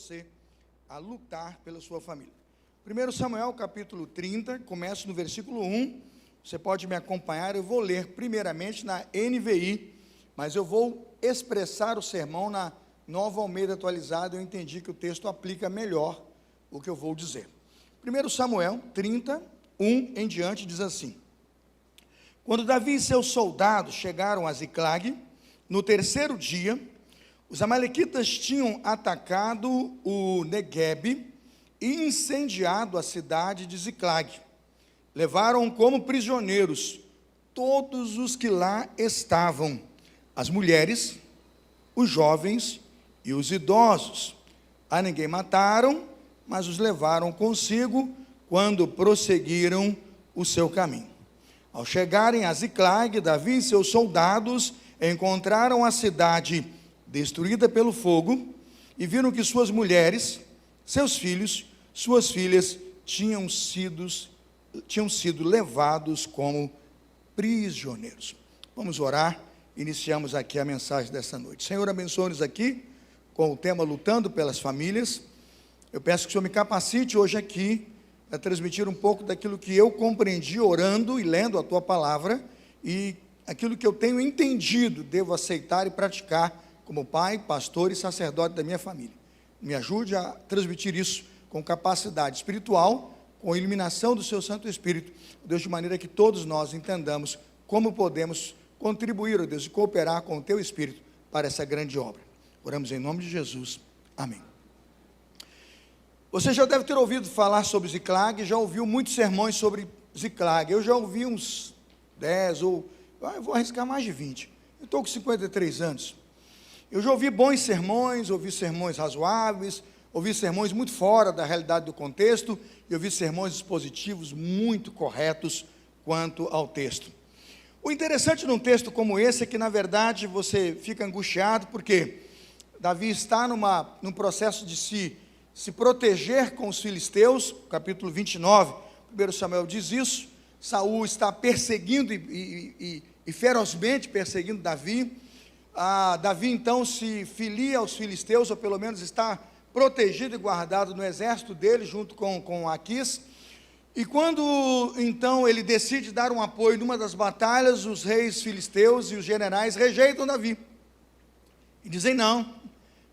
você a lutar pela sua família. 1 Samuel capítulo 30, começo no versículo 1, você pode me acompanhar, eu vou ler primeiramente na NVI, mas eu vou expressar o sermão na Nova Almeida Atualizada. Eu entendi que o texto aplica melhor o que eu vou dizer. 1 Samuel 30, 1 em diante, diz assim: Quando Davi e seus soldados chegaram a Ziclag, no terceiro dia, os amalequitas tinham atacado o Neguebe e incendiado a cidade de Ziclag. Levaram como prisioneiros todos os que lá estavam, as mulheres, os jovens e os idosos. A ninguém mataram, mas os levaram consigo quando prosseguiram o seu caminho. Ao chegarem a Ziclag, Davi e seus soldados encontraram a cidade destruída pelo fogo e viram que suas mulheres, seus filhos, suas filhas tinham sido levados como prisioneiros. Vamos orar. Iniciamos aqui a mensagem dessa noite. Senhor, abençoe-nos aqui com o tema Lutando pelas Famílias. Eu peço que o Senhor me capacite hoje aqui a transmitir um pouco daquilo que eu compreendi orando e lendo a Tua Palavra, e aquilo que eu tenho entendido devo aceitar e praticar como pai, pastor e sacerdote da minha família. Me ajude a transmitir isso com capacidade espiritual, com iluminação do Seu Santo Espírito, Deus, de maneira que todos nós entendamos como podemos contribuir, ó Deus, e cooperar com o Teu Espírito para essa grande obra. Oramos em nome de Jesus. Amém. Você já deve ter ouvido falar sobre Ziclag, já ouviu muitos sermões sobre Ziclag. Eu já ouvi uns 10 ou, eu vou arriscar mais de 20. Eu estou com 53 anos. Eu já ouvi bons sermões, ouvi sermões razoáveis, ouvi sermões muito fora da realidade do contexto, e ouvi sermões expositivos muito corretos quanto ao texto. O interessante num texto como esse é que, na verdade, você fica angustiado, porque Davi está num processo de se proteger com os filisteus. Capítulo 29, 1 Samuel diz isso. Saul está perseguindo e ferozmente perseguindo Davi. Davi então se filia aos filisteus, ou pelo menos está protegido e guardado no exército dele, junto com Aquis. E quando então ele decide dar um apoio numa das batalhas, os reis filisteus e os generais rejeitam Davi e dizem: não,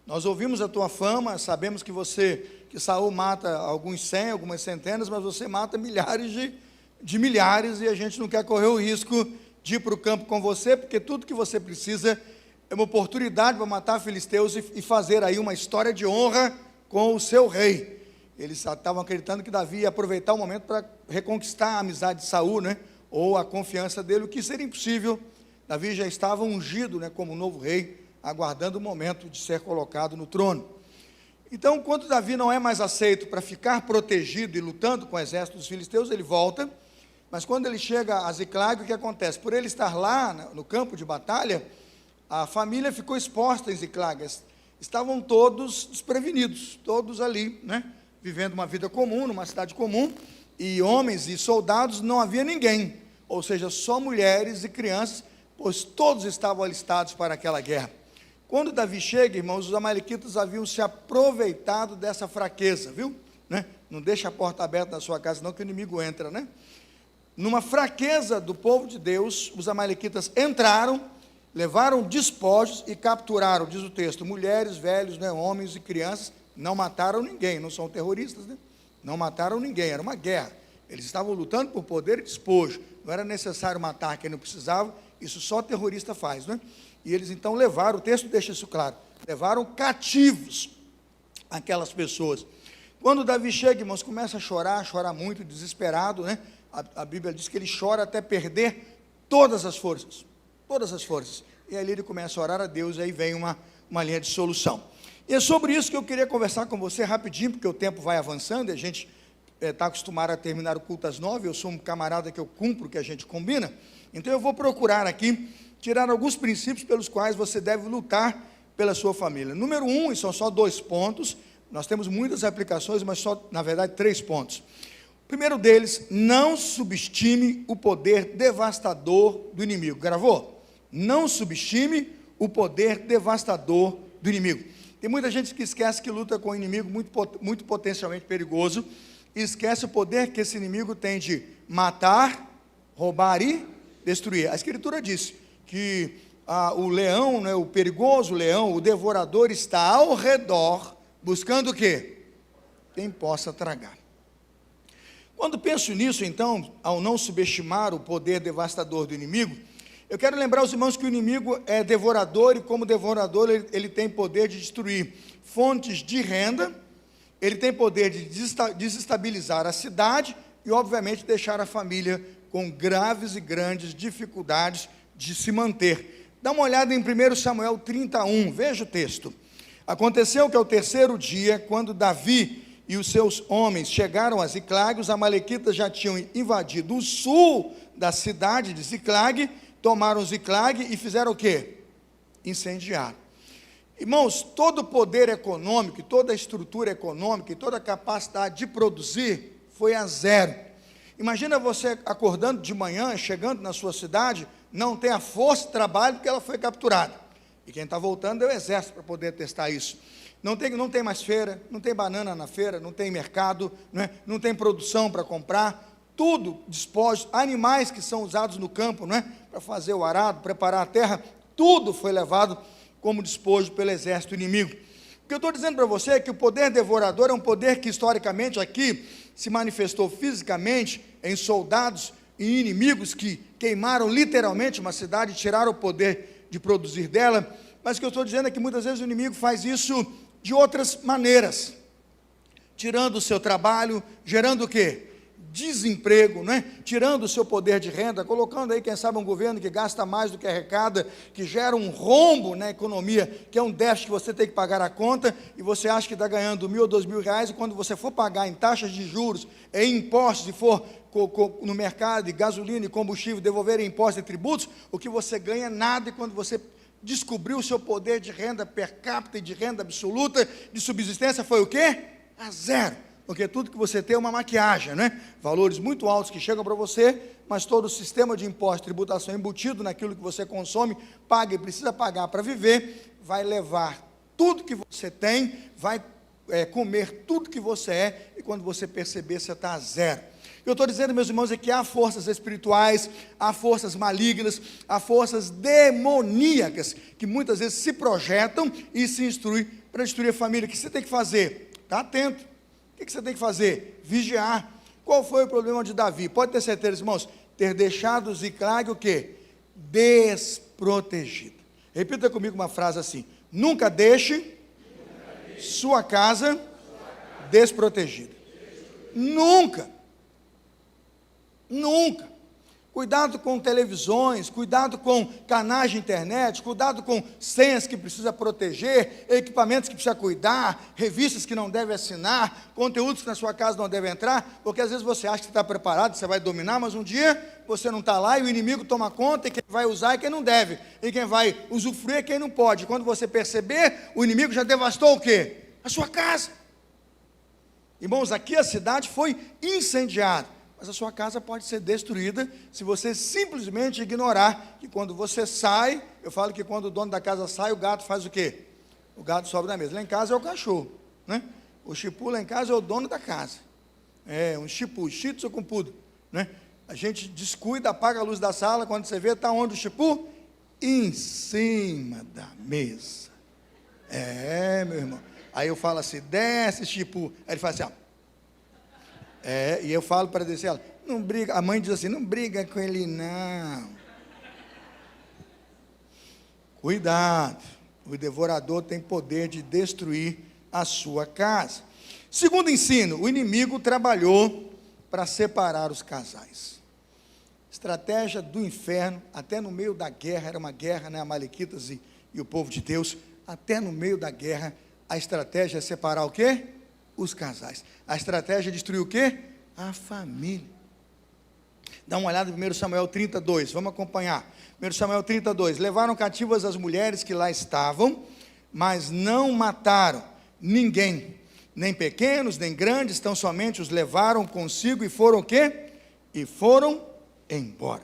nós ouvimos a tua fama, sabemos que Saul mata alguns 100, algumas centenas, mas você mata milhares de milhares, e a gente não quer correr o risco de ir para o campo com você, porque tudo que você precisa é uma oportunidade para matar filisteus e fazer aí uma história de honra com o seu rei. Eles estavam acreditando que Davi ia aproveitar o momento para reconquistar a amizade de Saul, né? Ou a confiança dele, o que seria impossível. Davi já estava ungido, né, como novo rei, aguardando o momento de ser colocado no trono. Então, quando Davi não é mais aceito para ficar protegido e lutando com o exército dos filisteus, ele volta. Mas quando ele chega a Ziclag, o que acontece? Por ele estar lá no campo de batalha, a família ficou exposta em Ziclag. Estavam todos desprevenidos, todos ali, né, vivendo uma vida comum, numa cidade comum, e homens e soldados, não havia ninguém, ou seja, só mulheres e crianças, pois todos estavam alistados para aquela guerra. Quando Davi chega, irmãos, os amalequitas haviam se aproveitado dessa fraqueza, viu? Né? Não deixa a porta aberta na sua casa, não, que o inimigo entra, né? Numa fraqueza do povo de Deus, os amalequitas entraram, levaram despojos e capturaram, diz o texto, mulheres, velhos, né, homens e crianças. Não mataram ninguém, não são terroristas, né? Não mataram ninguém, era uma guerra. Eles estavam lutando por poder e despojo. Não era necessário matar quem não precisava, isso só terrorista faz, né? E eles então levaram, o texto deixa isso claro, levaram cativos aquelas pessoas. Quando Davi chega, irmãos, começa a chorar muito, desesperado, né? A Bíblia diz que ele chora até perder todas as forças. E ali ele começa a orar a Deus, e aí vem uma linha de solução. E é sobre isso que eu queria conversar com você rapidinho, porque o tempo vai avançando, e a gente está acostumado a terminar o culto às 9, eu sou um camarada que eu cumpro o que a gente combina, então eu vou procurar aqui, tirar alguns princípios pelos quais você deve lutar pela sua família. Número 1, e são só 2 pontos, nós temos muitas aplicações, mas só, na verdade, 3 pontos. O primeiro deles: não subestime o poder devastador do inimigo. Gravou? Não subestime o poder devastador do inimigo. Tem muita gente que esquece que luta com um inimigo muito potencialmente perigoso, e esquece o poder que esse inimigo tem de matar, roubar e destruir. A Escritura diz que o leão, né, o perigoso leão, o devorador, está ao redor, buscando o quê? Quem possa tragar. Quando penso nisso, então, ao não subestimar o poder devastador do inimigo, eu quero lembrar os irmãos que o inimigo é devorador, e como devorador ele tem poder de destruir fontes de renda, ele tem poder de desestabilizar a cidade e, obviamente, deixar a família com graves e grandes dificuldades de se manter. Dá uma olhada em 1 Samuel 31, veja o texto. Aconteceu que ao terceiro dia, quando Davi e os seus homens chegaram a Ziclag, os amalequitas já tinham invadido o sul da cidade de Ziclag, tomaram Ziclag e fizeram o quê? Incendiaram. Irmãos, todo o poder econômico, toda a estrutura econômica e toda a capacidade de produzir foi a zero. Imagina você acordando de manhã, chegando na sua cidade, não tem a força de trabalho porque ela foi capturada. E quem está voltando é o exército para poder testar isso. Não tem mais feira, não tem banana na feira, não tem mercado, não tem produção para comprar, tudo despojos, animais que são usados no campo, para fazer o arado, preparar a terra, tudo foi levado como despojo pelo exército inimigo. O que eu estou dizendo para você é que o poder devorador é um poder que historicamente aqui se manifestou fisicamente em soldados e inimigos que queimaram literalmente uma cidade e tiraram o poder de produzir dela, mas o que eu estou dizendo é que muitas vezes o inimigo faz isso de outras maneiras, tirando o seu trabalho, gerando o quê? Desemprego, tirando o seu poder de renda, colocando aí, quem sabe, um governo que gasta mais do que arrecada, que gera um rombo na economia, que é um déficit que você tem que pagar a conta, e você acha que está ganhando R$1.000 ou R$2.000, e quando você for pagar em taxas de juros, em impostos, e for no mercado de gasolina e combustível, devolver impostos e tributos, o que você ganha é nada, e quando você descobriu o seu poder de renda per capita e de renda absoluta, de subsistência, foi o quê? A zero. Porque tudo que você tem é uma maquiagem, valores muito altos que chegam para você, mas todo o sistema de imposto e tributação embutido naquilo que você consome, paga e precisa pagar para viver, vai levar tudo que você tem, vai comer tudo que você é, e quando você perceber, você está a zero. Eu estou dizendo, meus irmãos, é que há forças espirituais, há forças malignas, há forças demoníacas, que muitas vezes se projetam e se instruem para destruir a família. O que você tem que fazer? Está atento. O que você tem que fazer? Vigiar. Qual foi o problema de Davi? Pode ter certeza, irmãos, ter deixado Ziclag o quê? Desprotegido. Repita comigo uma frase assim: nunca deixe sua casa desprotegida. Nunca. Nunca. Cuidado com televisões, cuidado com canais de internet, cuidado com senhas que precisa proteger, equipamentos que precisa cuidar, revistas que não deve assinar, conteúdos que na sua casa não deve entrar, porque às vezes você acha que está preparado, você vai dominar, mas um dia você não está lá e o inimigo toma conta, e quem vai usar é quem não deve, e quem vai usufruir é quem não pode. Quando você perceber, o inimigo já devastou o quê? A sua casa. Irmãos, aqui a cidade foi incendiada, mas a sua casa pode ser destruída se você simplesmente ignorar que quando você sai, eu falo que quando o dono da casa sai, o gato faz o quê? O gato sobe da mesa. Lá em casa é o cachorro, O chipu lá em casa é o dono da casa. É um chipu, shih tzu com poodle, A gente descuida, apaga a luz da sala, quando você vê, está onde o chipu? Em cima da mesa. Meu irmão. Aí eu falo assim, desce chipu. Aí ele fala assim, ó. E eu falo para descer ela, não briga, a mãe diz assim, não briga com ele não. Cuidado, o devorador tem poder de destruir a sua casa. Segundo ensino, o inimigo trabalhou para separar os casais. Estratégia do inferno, até no meio da guerra, era uma guerra, Amalequitas e o povo de Deus, até no meio da guerra, a estratégia é separar o quê? Os casais. A estratégia é destruir o quê? A família. Dá uma olhada em 1 Samuel 32, vamos acompanhar. 1 Samuel 32, levaram cativas as mulheres que lá estavam, mas não mataram ninguém, nem pequenos, nem grandes, tão somente os levaram consigo e foram o quê? E foram embora.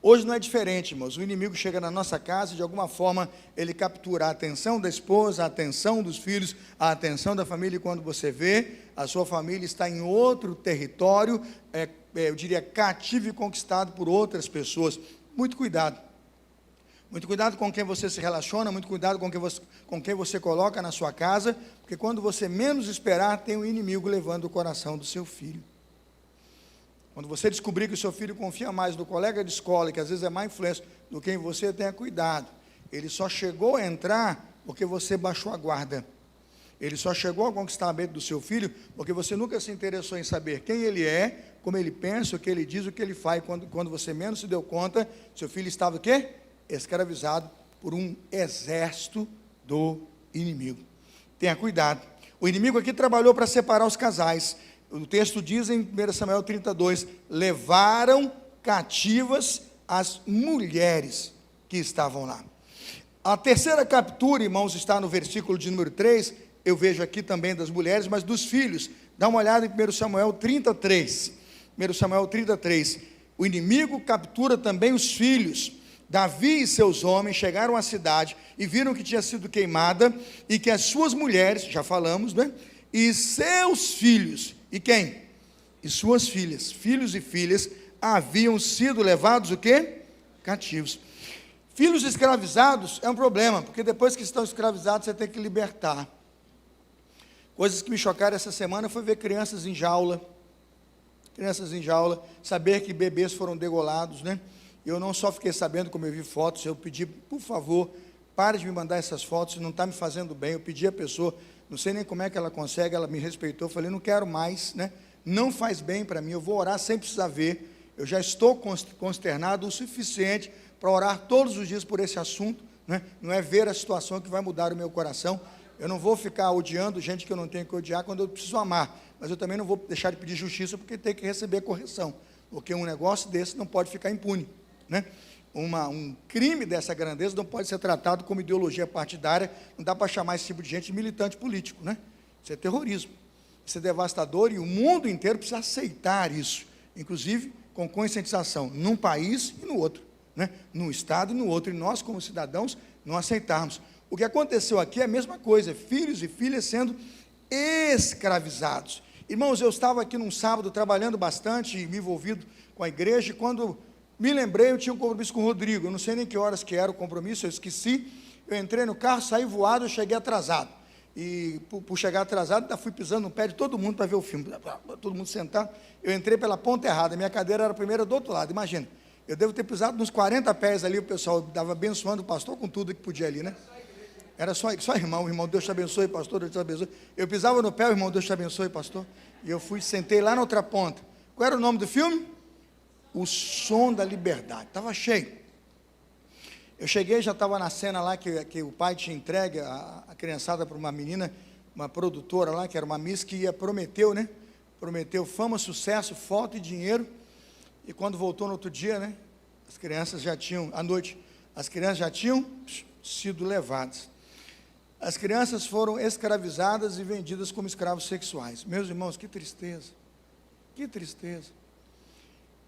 Hoje não é diferente, irmãos. O inimigo chega na nossa casa e, de alguma forma, ele captura a atenção da esposa, a atenção dos filhos, a atenção da família. E quando você vê, a sua família está em outro território, eu diria, cativo e conquistado por outras pessoas. Muito cuidado. Muito cuidado com quem você se relaciona, muito cuidado com quem você coloca na sua casa, porque quando você menos esperar, tem um inimigo levando o coração do seu filho. Quando você descobrir que o seu filho confia mais no colega de escola, que às vezes é mais influência do que em você, tenha cuidado. Ele só chegou a entrar porque você baixou a guarda. Ele só chegou a conquistar a mente do seu filho porque você nunca se interessou em saber quem ele é, como ele pensa, o que ele diz, o que ele faz. Quando você menos se deu conta, seu filho estava o quê? Escravizado por um exército do inimigo. Tenha cuidado. O inimigo aqui trabalhou para separar os casais. O texto diz em 1 Samuel 32, levaram cativas as mulheres que estavam lá. A terceira captura, irmãos, está no versículo de número 3, eu vejo aqui também das mulheres, mas dos filhos. Dá uma olhada em 1 Samuel 33. 1 Samuel 33. O inimigo captura também os filhos. Davi e seus homens chegaram à cidade e viram que tinha sido queimada e que as suas mulheres, já falamos, né? E seus filhos, e quem? E suas filhas, filhos e filhas, haviam sido levados o quê? Cativos. Filhos escravizados é um problema, porque depois que estão escravizados, você tem que libertar. Coisas que me chocaram essa semana foi ver crianças em jaula, saber que bebês foram degolados, né? Eu não só fiquei sabendo, como eu vi fotos, eu pedi, por favor, pare de me mandar essas fotos, não está me fazendo bem. Eu pedi à pessoa, não sei nem como é que ela consegue, ela me respeitou, falei, não quero mais, né? Não faz bem para mim, eu vou orar sem precisar ver, eu já estou consternado o suficiente para orar todos os dias por esse assunto, né? Não é ver a situação que vai mudar o meu coração. Eu não vou ficar odiando gente que eu não tenho que odiar quando eu preciso amar, mas eu também não vou deixar de pedir justiça porque tem que receber correção, porque um negócio desse não pode ficar impune, né? Um crime dessa grandeza não pode ser tratado como ideologia partidária, não dá para chamar esse tipo de gente de militante político, né? Isso é terrorismo, isso é devastador e o mundo inteiro precisa aceitar isso, inclusive com conscientização, num país e no outro, né? Num estado e no outro, e nós como cidadãos não aceitarmos. O que aconteceu aqui é a mesma coisa, filhos e filhas sendo escravizados. Irmãos, eu estava aqui num sábado trabalhando bastante e me envolvido com a igreja, e quando me lembrei, eu tinha um compromisso com o Rodrigo, eu não sei nem que horas que era o compromisso, eu esqueci, eu entrei no carro, saí voado, eu cheguei atrasado, e por chegar atrasado, ainda fui pisando no pé de todo mundo para ver o filme, todo mundo sentado, eu entrei pela ponta errada, minha cadeira era a primeira do outro lado, imagina, eu devo ter pisado nos 40 pés ali, o pessoal estava abençoando o pastor com tudo que podia ali, né? Era só irmão, Deus te abençoe, pastor, Deus te abençoe. Eu pisava no pé, o irmão, Deus te abençoe, pastor. E eu sentei lá na outra ponta. Qual era o nome do filme? O Som da Liberdade. Estava cheio. Eu cheguei, já estava na cena lá que o pai tinha entregue a criançada para uma menina, uma produtora lá, que era uma miss, que prometeu, né? Prometeu fama, sucesso, foto e dinheiro. E quando voltou no outro dia, né? As crianças já tinham, à noite, as crianças já tinham sido levadas. As crianças foram escravizadas e vendidas como escravos sexuais. Meus irmãos, que tristeza, que tristeza.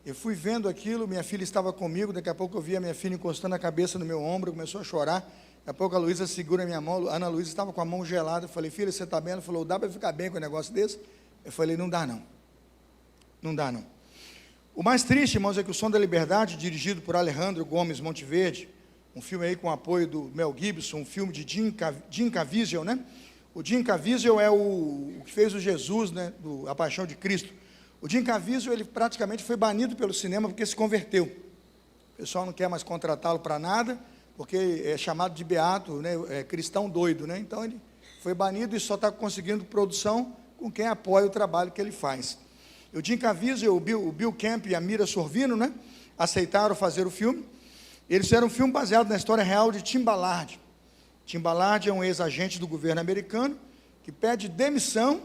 Eu fui vendo aquilo, minha filha estava comigo, daqui a pouco eu vi a minha filha encostando a cabeça no meu ombro, começou a chorar, daqui a pouco a Luísa segura a minha mão, a Ana Luísa estava com a mão gelada, eu falei, filha, você está bem? Ela falou, dá para ficar bem com um negócio desse? Eu falei, não dá não, não dá não. O mais triste, irmãos, é que o Som da Liberdade, dirigido por Alejandro Gomes Monteverde, um filme aí com apoio do Mel Gibson, um filme de Jim Caviezel, né? O Jim Caviezel é o que fez o Jesus, né? A Paixão de Cristo. O Jim Caviezel, ele praticamente foi banido pelo cinema porque se converteu. O pessoal não quer mais contratá-lo para nada, porque é chamado de beato, né? É cristão doido, né? Então ele foi banido e só está conseguindo produção com quem apoia o trabalho que ele faz. O Jim Caviezel, o Bill Camp e a Mira Sorvino, né? Aceitaram fazer o filme. Eles fizeram um filme baseado na história real de Tim Ballard. Tim Ballard é um ex-agente do governo americano que pede demissão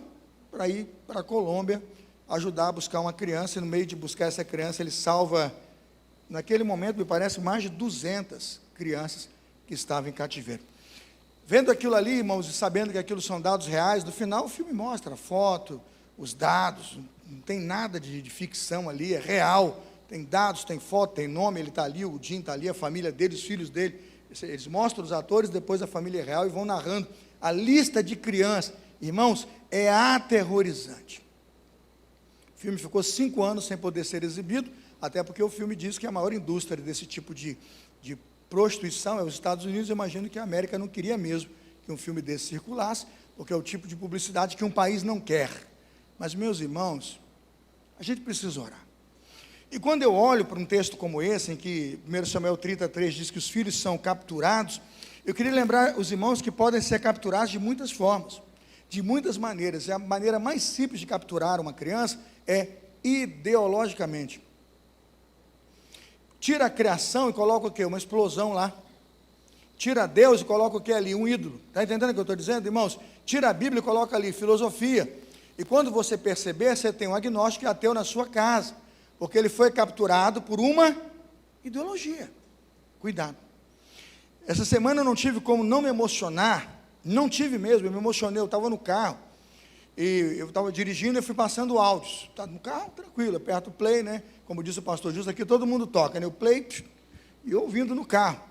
para ir para a Colômbia ajudar a buscar uma criança, e no meio de buscar essa criança, ele salva, naquele momento, me parece, mais de 200 crianças que estavam em cativeiro. Vendo aquilo ali, irmãos, e sabendo que aquilo são dados reais, no final o filme mostra a foto, os dados, não tem nada de ficção ali, é real. tem dados, tem foto, tem nome, ele está ali, o Jim está ali, a família dele, os filhos dele, eles mostram os atores, depois a família real, e vão narrando a lista de crianças. Irmãos, é aterrorizante. O filme ficou 5 anos sem poder ser exibido, até porque o filme diz que a maior indústria desse tipo de prostituição é os Estados Unidos. Eu imagino que a América não queria mesmo que um filme desse circulasse, porque é o tipo de publicidade que um país não quer. Mas, meus irmãos, a gente precisa orar. E quando eu olho para um texto como esse, em que 1 Samuel 33 diz que os filhos são capturados, eu queria lembrar os irmãos que podem ser capturados de muitas formas, de muitas maneiras. E a maneira mais simples de capturar uma criança é ideologicamente. Tira a criação e coloca o quê? Uma explosão lá. Tira Deus e coloca o que ali? Um ídolo. Está entendendo o que eu estou dizendo, irmãos? Tira a Bíblia e coloca ali filosofia. E quando você perceber, você tem um agnóstico e ateu na sua casa, porque ele foi capturado por uma ideologia. Cuidado. Essa semana eu não tive como não me emocionar, não tive mesmo, eu me emocionei, eu estava no carro, e eu estava dirigindo e fui passando áudios. Está no carro, tranquilo, aperto o play, né? Como disse o pastor Justo, aqui todo mundo toca, né? O play, e eu ouvindo no carro.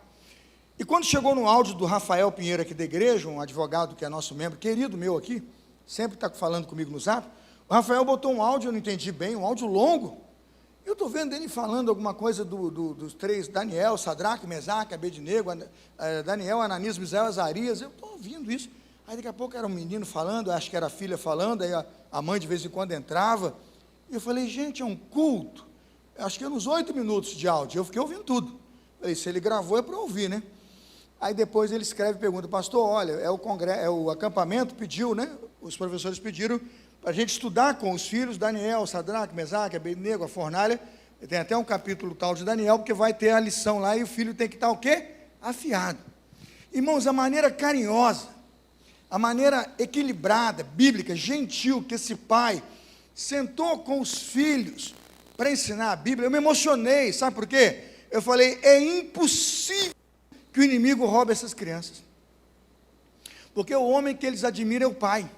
E quando chegou no áudio do Rafael Pinheiro aqui da igreja, um advogado que é nosso membro, querido meu aqui, sempre está falando comigo no zap, o Rafael botou um áudio, eu não entendi bem, um áudio longo. Eu estou vendo ele falando alguma coisa dos três, Daniel, Sadraque, Mesaque, Abednego, Daniel, Ananias, Misael, Azarias. Eu estou ouvindo isso. Aí daqui a pouco era um menino falando, acho que era a filha falando, aí a mãe de vez em quando entrava. E eu falei, gente, é um culto. Acho que é uns 8 minutos de áudio. Eu fiquei ouvindo tudo. Falei, se ele gravou é para ouvir, né? Aí depois ele escreve e pergunta, pastor, olha, o acampamento pediu, né? Os professores pediram para a gente estudar com os filhos, Daniel, Sadraque, Mesaque, Abednego, a fornalha. Tem até um capítulo tal de Daniel, porque vai ter a lição lá e o filho tem que estar o quê? Afiado. Irmãos, a maneira carinhosa, a maneira equilibrada, bíblica, gentil, que esse pai sentou com os filhos para ensinar a Bíblia, eu me emocionei, sabe por quê? Eu falei, é impossível que o inimigo roube essas crianças. Porque o homem que eles admiram é o pai.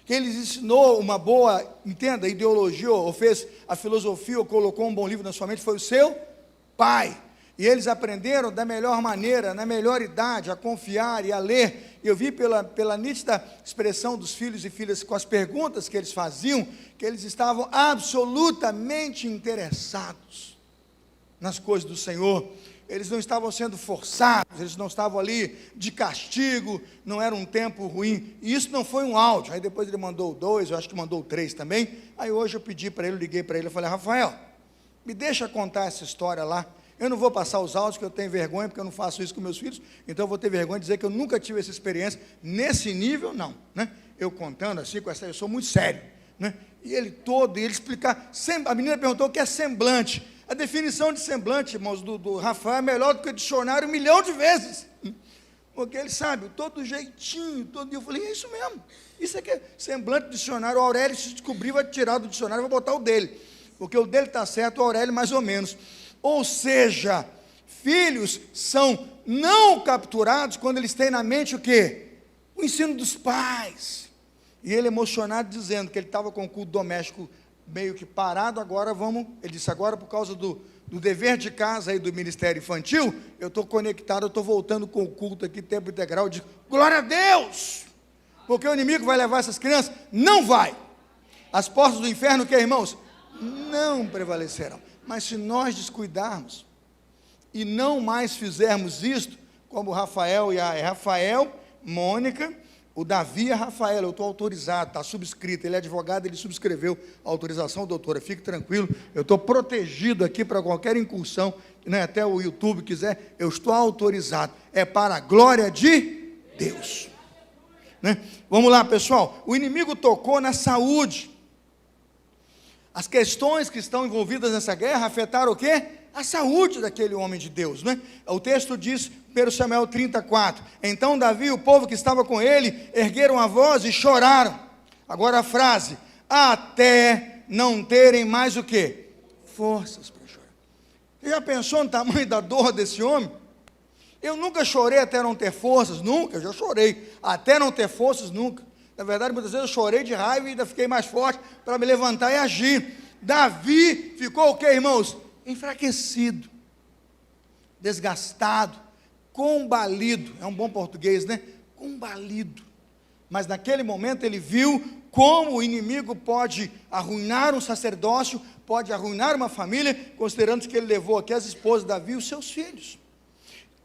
Quem lhes ensinou uma boa, entenda, ideologia, ou fez a filosofia, ou colocou um bom livro na sua mente, foi o seu pai. E eles aprenderam da melhor maneira, na melhor idade, a confiar e a ler. Eu vi pela nítida expressão dos filhos e filhas, com as perguntas que eles faziam, que eles estavam absolutamente interessados nas coisas do Senhor. Eles não estavam sendo forçados, eles não estavam ali de castigo, não era um tempo ruim, e isso não foi um áudio. Aí depois ele mandou 2, eu acho que mandou 3 também. Aí hoje eu pedi para ele, liguei para ele, eu falei, Rafael, me deixa contar essa história lá. Eu não vou passar os áudios, que eu tenho vergonha, porque eu não faço isso com meus filhos, então eu vou ter vergonha de dizer que eu nunca tive essa experiência, nesse nível não, né? Eu contando assim, eu sou muito sério, né? E ele explicar, a menina perguntou o que é semblante. A definição de semblante, irmãos, do Rafael é melhor do que o dicionário 1 milhão de vezes, porque ele sabe, todo jeitinho, todo dia. Eu falei, é isso mesmo, isso aqui é semblante do dicionário. O Aurélio, se descobrir, vai tirar do dicionário e vai botar o dele, porque o dele está certo, o Aurélio mais ou menos. Ou seja, filhos são não capturados quando eles têm na mente o quê? O ensino dos pais. E ele emocionado dizendo que ele estava com o culto doméstico meio que parado, ele disse, agora por causa do dever de casa e do ministério infantil, eu estou conectado, eu estou voltando com o culto aqui, tempo integral, eu digo, glória a Deus, porque o inimigo vai levar essas crianças? Não vai. As portas do inferno, que irmãos? Não prevalecerão. Mas se nós descuidarmos, e não mais fizermos isto, como Rafael Mônica, o Davi e a Rafaela, eu estou autorizado, está subscrito, ele é advogado, ele subscreveu a autorização, doutora, fique tranquilo, eu estou protegido aqui para qualquer incursão, né, até o YouTube quiser, eu estou autorizado, é para a glória de Deus, né? Vamos lá, pessoal, o inimigo tocou na saúde, as questões que estão envolvidas nessa guerra afetaram o quê? A saúde daquele homem de Deus, né? O texto diz, 1 Samuel 34, então Davi e o povo que estava com ele, ergueram a voz e choraram. Agora a frase, até não terem mais o quê? Forças para chorar. Você já pensou no tamanho da dor desse homem? Eu nunca chorei até não ter forças, nunca, eu já chorei, até não ter forças, nunca. Na verdade, muitas vezes eu chorei de raiva e ainda fiquei mais forte para me levantar e agir. Davi ficou o quê, irmãos? enfraquecido, desgastado, combalido, é um bom português, né? Combalido. Mas naquele momento ele viu como o inimigo pode arruinar um sacerdócio, pode arruinar uma família, considerando que ele levou aqui as esposas de Davi e os seus filhos.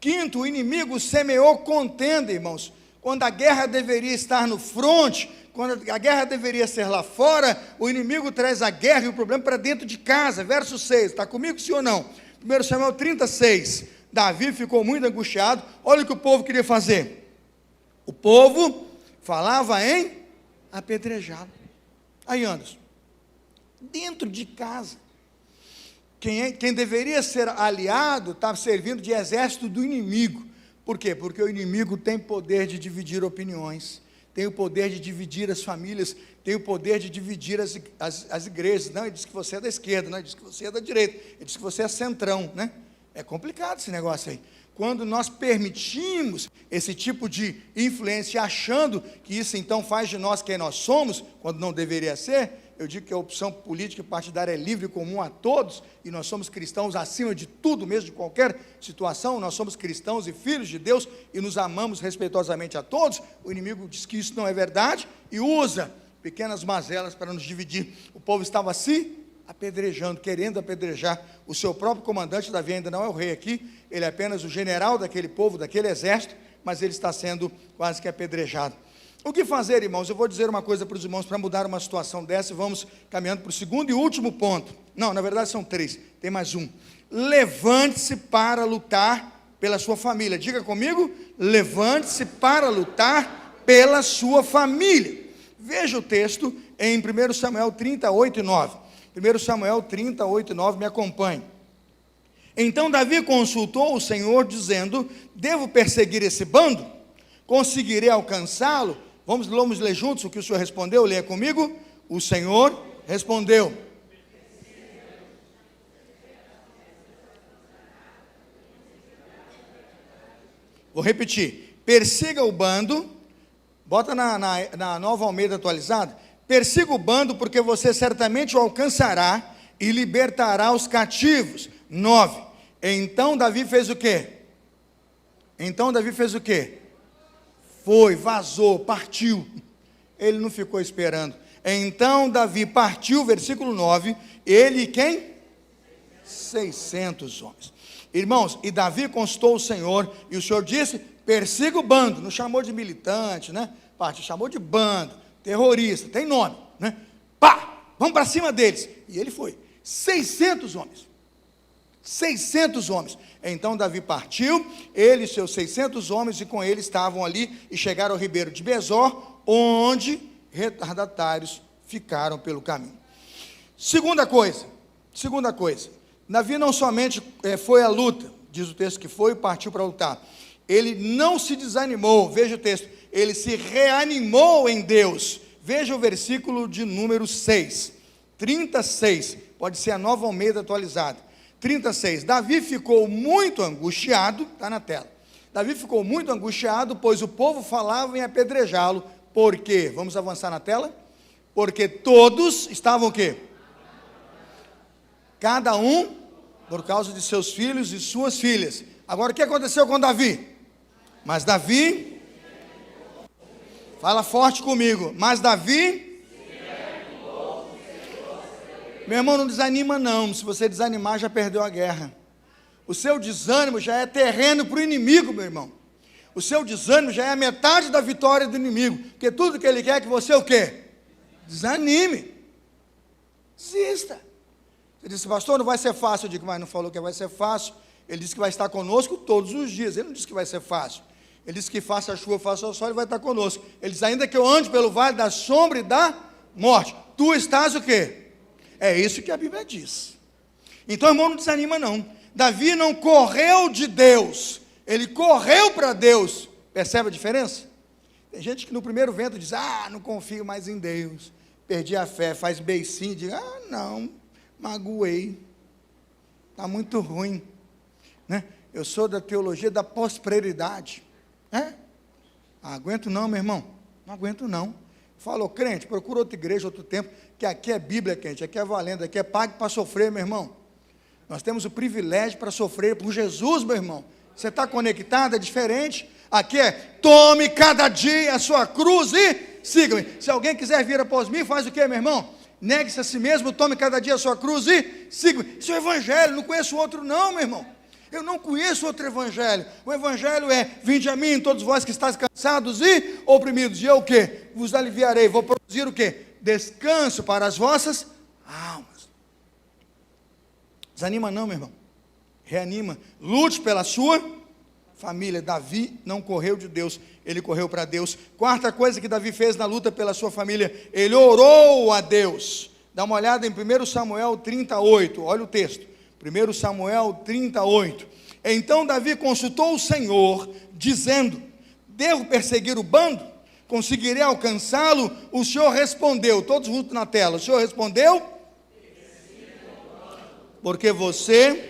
Quinto, o inimigo semeou contenda, irmãos, quando a guerra deveria estar no fronte, quando a guerra deveria ser lá fora, o inimigo traz a guerra e o problema para dentro de casa. Verso 6, está comigo sim ou não? 1 Samuel 36, Davi ficou muito angustiado, olha o que o povo queria fazer, o povo falava em apedrejá-lo. Aí, Anderson, dentro de casa, quem deveria ser aliado, estava servindo de exército do inimigo. Por quê? Porque o inimigo tem poder de dividir opiniões, tem o poder de dividir as famílias, tem o poder de dividir as igrejas. Não, ele diz que você é da esquerda, não, ele diz que você é da direita, ele diz que você é centrão, né? É complicado esse negócio aí. Quando nós permitimos esse tipo de influência, achando que isso então faz de nós quem nós somos, quando não deveria ser, eu digo que a opção política e partidária é livre e comum a todos, e nós somos cristãos acima de tudo, mesmo de qualquer situação, nós somos cristãos e filhos de Deus, e nos amamos respeitosamente a todos. O inimigo diz que isso não é verdade, e usa pequenas mazelas para nos dividir. O povo estava se apedrejando, querendo apedrejar o seu próprio comandante. Davi ainda não é o rei aqui, ele é apenas o general daquele povo, daquele exército, mas ele está sendo quase que apedrejado. O que fazer, irmãos? Eu vou dizer uma coisa para os irmãos, para mudar uma situação dessa, e vamos caminhando para o segundo e último ponto. Não, na verdade são 3, tem mais um. Levante-se para lutar pela sua família. Diga comigo, levante-se para lutar pela sua família. Veja o texto em 1 Samuel 38, 9. 1 Samuel 38, 9, me acompanhe. Então Davi consultou o Senhor, dizendo: devo perseguir esse bando? Conseguirei alcançá-lo? Vamos ler juntos o que o Senhor respondeu? Leia comigo. O Senhor respondeu: vou repetir, persiga o bando, bota na Nova Almeida atualizada, persiga o bando, porque você certamente o alcançará e libertará os cativos. 9, então Davi fez o quê? Foi, vazou, partiu, ele não ficou esperando. Então Davi partiu, versículo 9, ele e quem? 600 homens. Irmãos, e Davi consultou o Senhor, e o Senhor disse: persiga o bando. Não chamou de militante, né? Chamou de bando, terrorista, tem nome, né? Pá, vamos para cima deles. E ele foi, 600 homens. 600 homens. Então Davi partiu, ele e seus 600 homens, e com ele estavam ali, e chegaram ao ribeiro de Besor, onde retardatários ficaram pelo caminho. Segunda coisa, Davi não somente foi à luta, diz o texto que foi e partiu para lutar, ele não se desanimou, veja o texto, ele se reanimou em Deus. Veja o versículo de número 6, 36, pode ser a Nova Almeida atualizada. 36, Davi ficou muito angustiado, está na tela. Davi ficou muito angustiado, pois o povo falava em apedrejá-lo. Por quê? Vamos avançar na tela? Porque todos estavam o quê? Cada um por causa de seus filhos e suas filhas. Agora o que aconteceu com Davi? Mas Davi, fala forte comigo, mas Davi, meu irmão, não desanima não, se você desanimar já perdeu a guerra. O seu desânimo já é terreno para o inimigo, meu irmão. O seu desânimo já é a metade da vitória do inimigo, porque tudo que ele quer é que você o quê? Desanime, desista. Você disse: pastor, não vai ser fácil. Eu digo: mas não falou que vai ser fácil. Ele disse que vai estar conosco todos os dias, ele não disse que vai ser fácil. Ele disse que faça a chuva, faça o sol, ele vai estar conosco. Ele diz: ainda que eu ande pelo vale da sombra e da morte, tu estás o quê? É isso que a Bíblia diz. Então, irmão, não desanima não. Davi não correu de Deus, ele correu para Deus. Percebe a diferença? Tem gente que no primeiro vento diz: não confio mais em Deus, perdi a fé, faz beicinho, diz: não, magoei, está muito ruim, né? Eu sou da teologia da prosperidade. Aguento não, meu irmão, não aguento não. Falou: crente, procura outra igreja, outro tempo, que aqui é Bíblia, crente, aqui é valendo, aqui é pague para sofrer, meu irmão. Nós temos o privilégio para sofrer por Jesus, meu irmão. Você está conectado, é diferente. Aqui é, tome cada dia a sua cruz e siga-me. Se alguém quiser vir após mim, faz o quê, meu irmão? Negue-se a si mesmo, tome cada dia a sua cruz e siga-me. Isso é o evangelho, não conheço outro não, meu irmão. Eu não conheço outro evangelho. O evangelho é, vinde a mim, todos vós que estáis cansados e oprimidos. E eu o quê? Vos aliviarei. Vou produzir o quê? Descanso para as vossas almas. Desanima não, meu irmão. Reanima. Lute pela sua família. Davi não correu de Deus, ele correu para Deus. Quarta coisa que Davi fez na luta pela sua família, ele orou a Deus. Dá uma olhada em 1 Samuel 38, olha o texto. 1 Samuel 38. Então Davi consultou o Senhor, dizendo: devo perseguir o bando? Conseguirei alcançá-lo? O Senhor respondeu, todos juntos na tela, o Senhor respondeu: porque você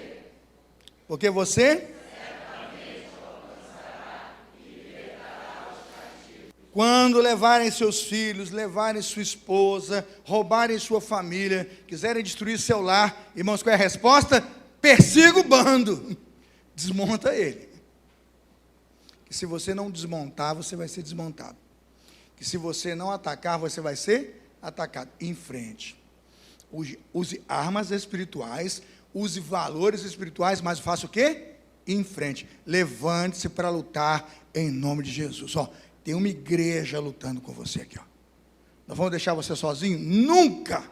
quando levarem seus filhos, levarem sua esposa, roubarem sua família, quiserem destruir seu lar, irmãos, qual é a resposta? Persiga o bando, desmonta ele. Que se você não desmontar, você vai ser desmontado. Que se você não atacar, você vai ser atacado. Em frente. Use armas espirituais, use valores espirituais, mas faça o quê? Em frente. Levante-se para lutar em nome de Jesus. Ó, tem uma igreja lutando com você aqui, ó. Nós vamos deixar você sozinho? Nunca!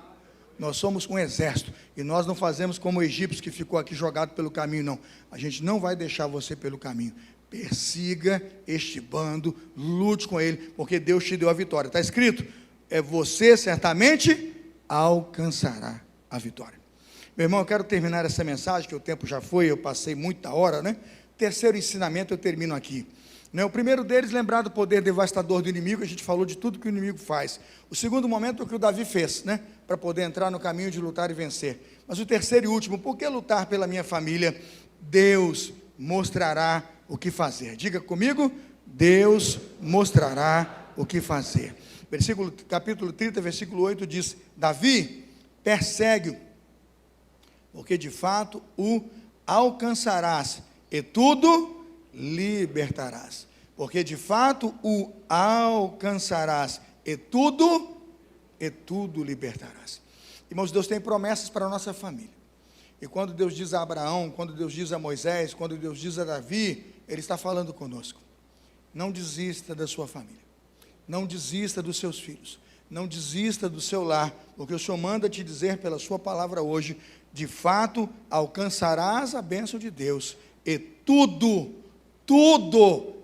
Nós somos um exército, e nós não fazemos como o egípcio que ficou aqui jogado pelo caminho, não. A gente não vai deixar você pelo caminho. Persiga este bando, lute com ele, porque Deus te deu a vitória. Está escrito, você certamente alcançará a vitória. Meu irmão, eu quero terminar essa mensagem, que o tempo já foi, eu passei muita hora, né? Terceiro ensinamento, eu termino aqui. O primeiro deles, lembrar do poder devastador do inimigo, a gente falou de tudo que o inimigo faz. O segundo momento é o que o Davi fez, né? Para poder entrar no caminho de lutar e vencer. Mas o terceiro e último, por que lutar pela minha família? Deus mostrará o que fazer. Diga comigo, Deus mostrará o que fazer. Capítulo 30, versículo 8 diz: Davi, persegue-o, porque de fato o alcançarás, e tudo libertarás, porque de fato o alcançarás, e tudo libertarás. Irmãos, Deus tem promessas para a nossa família, e quando Deus diz a Abraão, quando Deus diz a Moisés, quando Deus diz a Davi, Ele está falando conosco. Não desista da sua família, não desista dos seus filhos, não desista do seu lar, porque o Senhor manda te dizer pela sua palavra hoje, de fato alcançarás a bênção de Deus, e tudo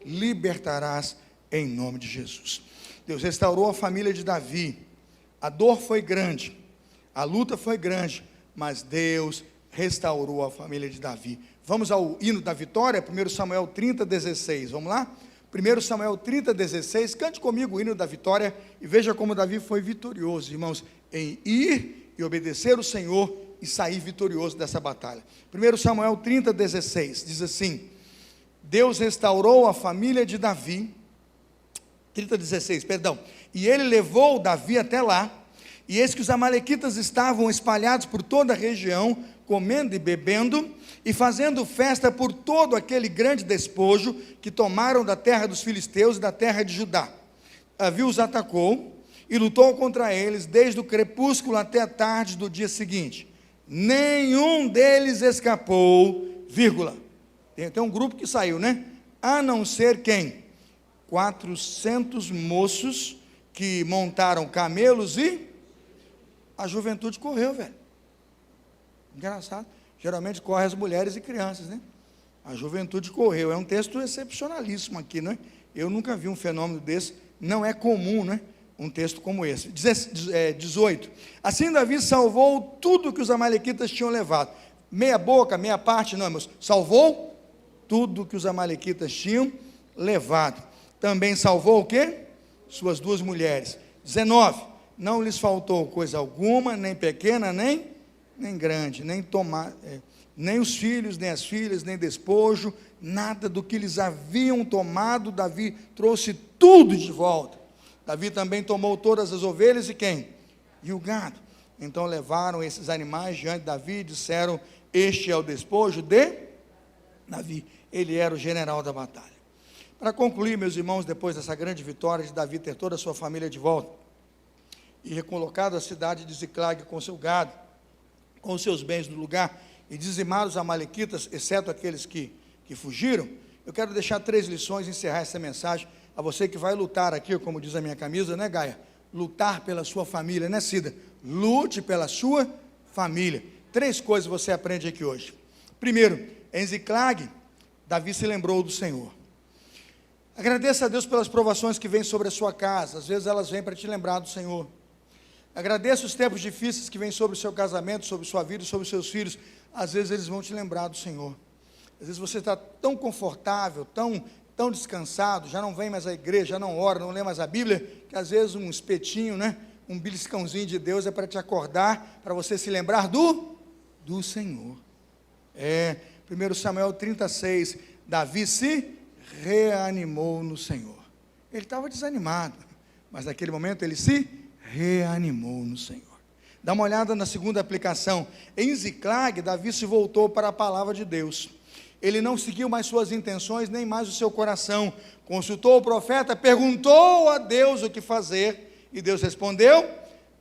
libertarás em nome de Jesus. Deus restaurou a família de Davi. A dor foi grande, a luta foi grande, mas Deus restaurou a família de Davi. Vamos ao hino da vitória, 1 Samuel 30, 16, vamos lá? 1 Samuel 30, 16, cante comigo o hino da vitória, e veja como Davi foi vitorioso, irmãos, em ir e obedecer o Senhor, e sair vitorioso dessa batalha. 1 Samuel 30, 16, diz assim: Deus restaurou a família de Davi, 30:16, perdão, e ele levou Davi até lá, e eis que os amalequitas estavam espalhados por toda a região, comendo e bebendo, e fazendo festa por todo aquele grande despojo, que tomaram da terra dos filisteus e da terra de Judá. Davi os atacou, e lutou contra eles, desde o crepúsculo até a tarde do dia seguinte. Nenhum deles escapou, vírgula. Tem um grupo que saiu, né? A não ser quem? 400 moços que montaram camelos e a juventude correu, velho. Engraçado. Geralmente corre as mulheres e crianças, né? A juventude correu. É um texto excepcionalíssimo aqui, né? Eu nunca vi um fenômeno desse. Não é comum, né? Um texto como esse. 18. Assim Davi salvou tudo que os amalequitas tinham levado. Meia boca, meia parte, não, irmãos. Salvou tudo que os amalequitas tinham levado. Também salvou o quê? Suas duas mulheres. 19. Não lhes faltou coisa alguma, nem pequena, nem grande, nem os filhos, nem as filhas, nem despojo, nada do que lhes haviam tomado. Davi trouxe tudo de volta. Davi também tomou todas as ovelhas e quem? E o gado. Então levaram esses animais diante de Davi e disseram: este é o despojo de Davi. Ele era o general da batalha. Para concluir, meus irmãos, depois dessa grande vitória de Davi ter toda a sua família de volta e recolocado a cidade de Ziclag com seu gado, com os seus bens no lugar, e dizimado os amalequitas, exceto aqueles que fugiram, eu quero deixar 3 lições e encerrar essa mensagem a você que vai lutar aqui, como diz a minha camisa, né, Gaia? Lutar pela sua família, né, Cida? Lute pela sua família. 3 coisas você aprende aqui hoje. Primeiro, em Ziclag, Davi se lembrou do Senhor. Agradeça a Deus pelas provações que vêm sobre a sua casa. Às vezes elas vêm para te lembrar do Senhor. Agradeça os tempos difíceis que vêm sobre o seu casamento, sobre sua vida, sobre os seus filhos. Às vezes eles vão te lembrar do Senhor. Às vezes você está tão confortável, tão descansado, já não vem mais à igreja, já não ora, não lê mais a Bíblia, que às vezes um espetinho, né, um beliscãozinho de Deus é para te acordar, para você se lembrar do Senhor. 1 Samuel 36, Davi se reanimou no Senhor. Ele estava desanimado, mas naquele momento ele se reanimou no Senhor. Dá uma olhada na segunda aplicação. Em Ziclag, Davi se voltou para a palavra de Deus. Ele não seguiu mais suas intenções, nem mais o seu coração. Consultou o profeta, perguntou a Deus o que fazer, e Deus respondeu: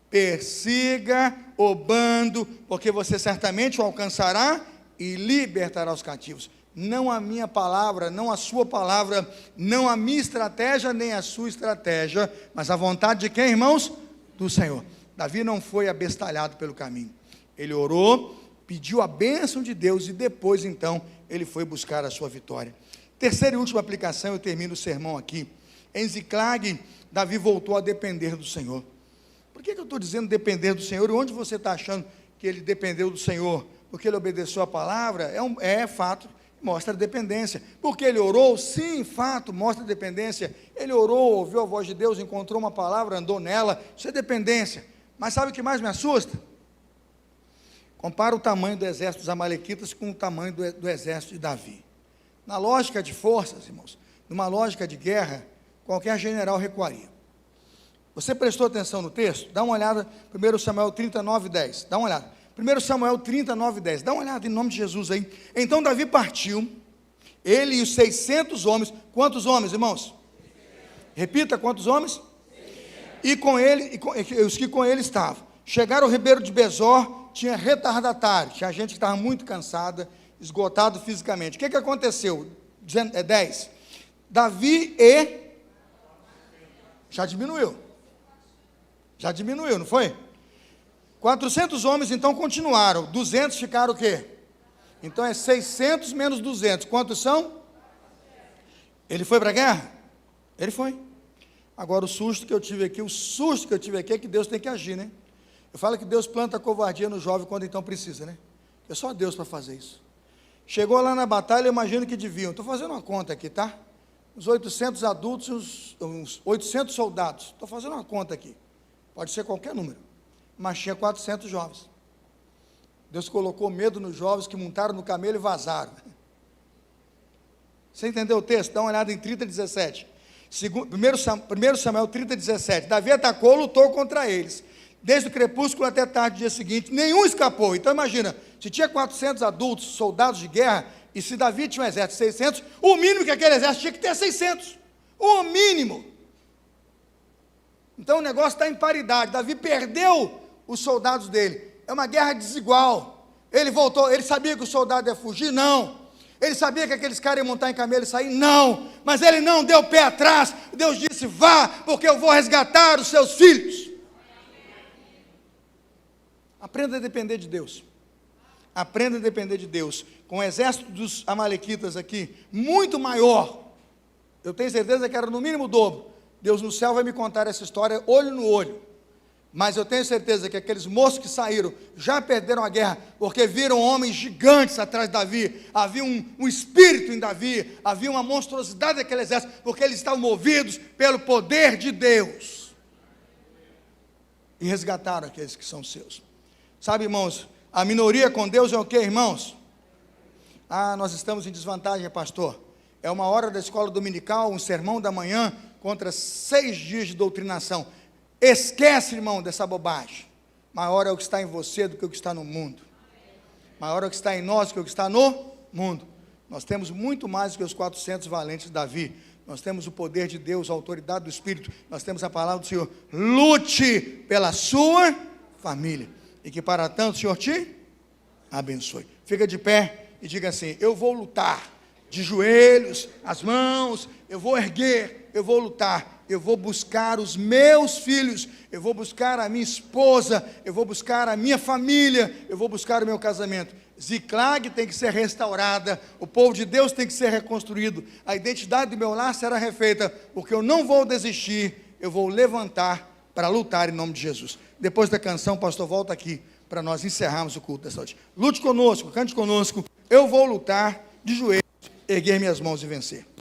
persiga o bando, porque você certamente o alcançará e libertará os cativos. Não a minha palavra, não a sua palavra, não a minha estratégia, nem a sua estratégia, mas a vontade de quem, irmãos? Do Senhor. Davi não foi abestalhado pelo caminho. Ele orou, pediu a bênção de Deus e depois, então, ele foi buscar a sua vitória. Terceira e última aplicação, eu termino o sermão aqui. Em Ziclag, Davi voltou a depender do Senhor. Por que eu estou dizendo depender do Senhor? E onde você está achando que ele dependeu do Senhor? Porque ele obedeceu a palavra? É fato, mostra dependência. Porque ele orou? Sim, fato, mostra dependência. Ele orou, ouviu a voz de Deus, encontrou uma palavra, andou nela, isso é dependência. Mas sabe o que mais me assusta? Compara o tamanho do exército dos amalequitas com o tamanho do exército de Davi. Na lógica de forças, irmãos, numa lógica de guerra, qualquer general recuaria. Você prestou atenção no texto? Dá uma olhada, 1 Samuel 39, 10. Dá uma olhada. 1 Samuel 39, 10. Dá uma olhada em nome de Jesus aí. Então Davi partiu, ele e os 600 homens. Quantos homens, irmãos? Repita, quantos homens? E com ele, os que com ele estavam. Chegaram ao ribeiro de Besor, tinha retardatário, tinha gente que estava muito cansada, esgotado fisicamente. O que aconteceu? 10. Davi já diminuiu, não foi? 400 homens então continuaram, 200 ficaram o quê? Então é 600 menos 200, quantos são? Ele foi para a guerra? Ele foi. Agora o susto que eu tive aqui é que Deus tem que agir, né? Eu falo que Deus planta covardia no jovem quando então precisa, né? É só Deus para fazer isso. Chegou lá na batalha, eu imagino que deviam, estou fazendo uma conta aqui, tá? Uns 800 adultos, uns 800 soldados, estou fazendo uma conta aqui, pode ser qualquer número, mas tinha 400 jovens. Deus colocou medo nos jovens que montaram no camelo e vazaram. Você entendeu o texto? Dá uma olhada em 30, 17. 1 Samuel 30, 17. Davi atacou, lutou contra eles. Desde o crepúsculo até tarde do dia seguinte, nenhum escapou. Então imagina, se tinha 400 adultos, soldados de guerra, e se Davi tinha um exército de 600, o mínimo que aquele exército tinha que ter 600. O mínimo. Então o negócio está em paridade. Davi perdeu os soldados dele. É uma guerra desigual. Ele voltou, ele sabia que o soldado ia fugir? Não. Ele sabia que aqueles caras iam montar em camelo e sair? Não. Mas ele não deu pé atrás. Deus disse: vá, porque eu vou resgatar os seus filhos. Aprenda a depender de Deus. Aprenda a depender de Deus. Com o exército dos amalequitas aqui, muito maior, eu tenho certeza que era no mínimo o dobro. Deus no céu vai me contar essa história olho no olho. Mas eu tenho certeza que aqueles moços que saíram já perderam a guerra, porque viram homens gigantes atrás de Davi. Havia um espírito em Davi, havia uma monstruosidade daquele exército, porque eles estavam movidos pelo poder de Deus. E resgataram aqueles que são seus. Sabe, irmãos, a minoria com Deus é o quê, irmãos? Nós estamos em desvantagem, pastor. É uma hora da escola dominical, um sermão da manhã, contra 6 dias de doutrinação. Esquece, irmão, dessa bobagem. maior é o que está em você do que o que está no mundo. Maior é o que está em nós do que o que está no mundo. Nós temos muito mais do que os 400 valentes de Davi. Nós temos o poder de Deus, a autoridade do Espírito. Nós temos a palavra do Senhor. Lute pela sua família. E que para tanto o Senhor te abençoe. Fica de pé e diga assim: eu vou lutar. De joelhos, as mãos, eu vou erguer, eu vou lutar, eu vou buscar os meus filhos, eu vou buscar a minha esposa, eu vou buscar a minha família, eu vou buscar o meu casamento. Ziclag tem que ser restaurada, o povo de Deus tem que ser reconstruído, a identidade do meu lar será refeita, porque eu não vou desistir, eu vou levantar para lutar em nome de Jesus. Depois da canção, o pastor volta aqui para nós encerrarmos o culto dessa noite. Lute conosco, cante conosco, eu vou lutar de joelhos, erguer minhas mãos e vencer.